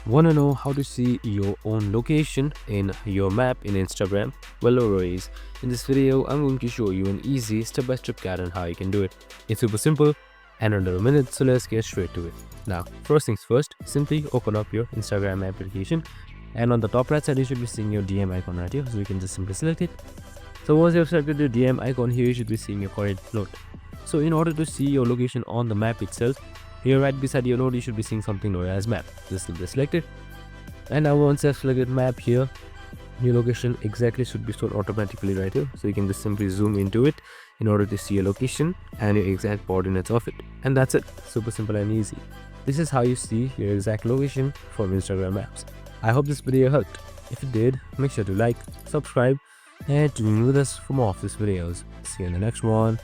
Want to know how to see your own location in your map in Instagram? Well, no worries. In this video, I'm going to show you an easy step-by-step guide on how you can do it. It's super simple and under a minute, so let's get straight to it. Now, first things first, simply open up your Instagram application, and on the top right side, you should be seeing your DM icon right here, so you can just simply select it. So once you have selected the DM icon here, you should be seeing your current node. So in order to see your location on the map itself, here right beside your node, you should be seeing something known as map. Just simply select it. And now once I've selected map here, your location exactly should be stored automatically right here. So you can just simply zoom into it in order to see your location and your exact coordinates of it. And that's it. Super simple and easy. This is how you see your exact location from Instagram Maps. I hope this video helped. If it did, make sure to like, subscribe, and tune in with us for more of these videos. See you in the next one.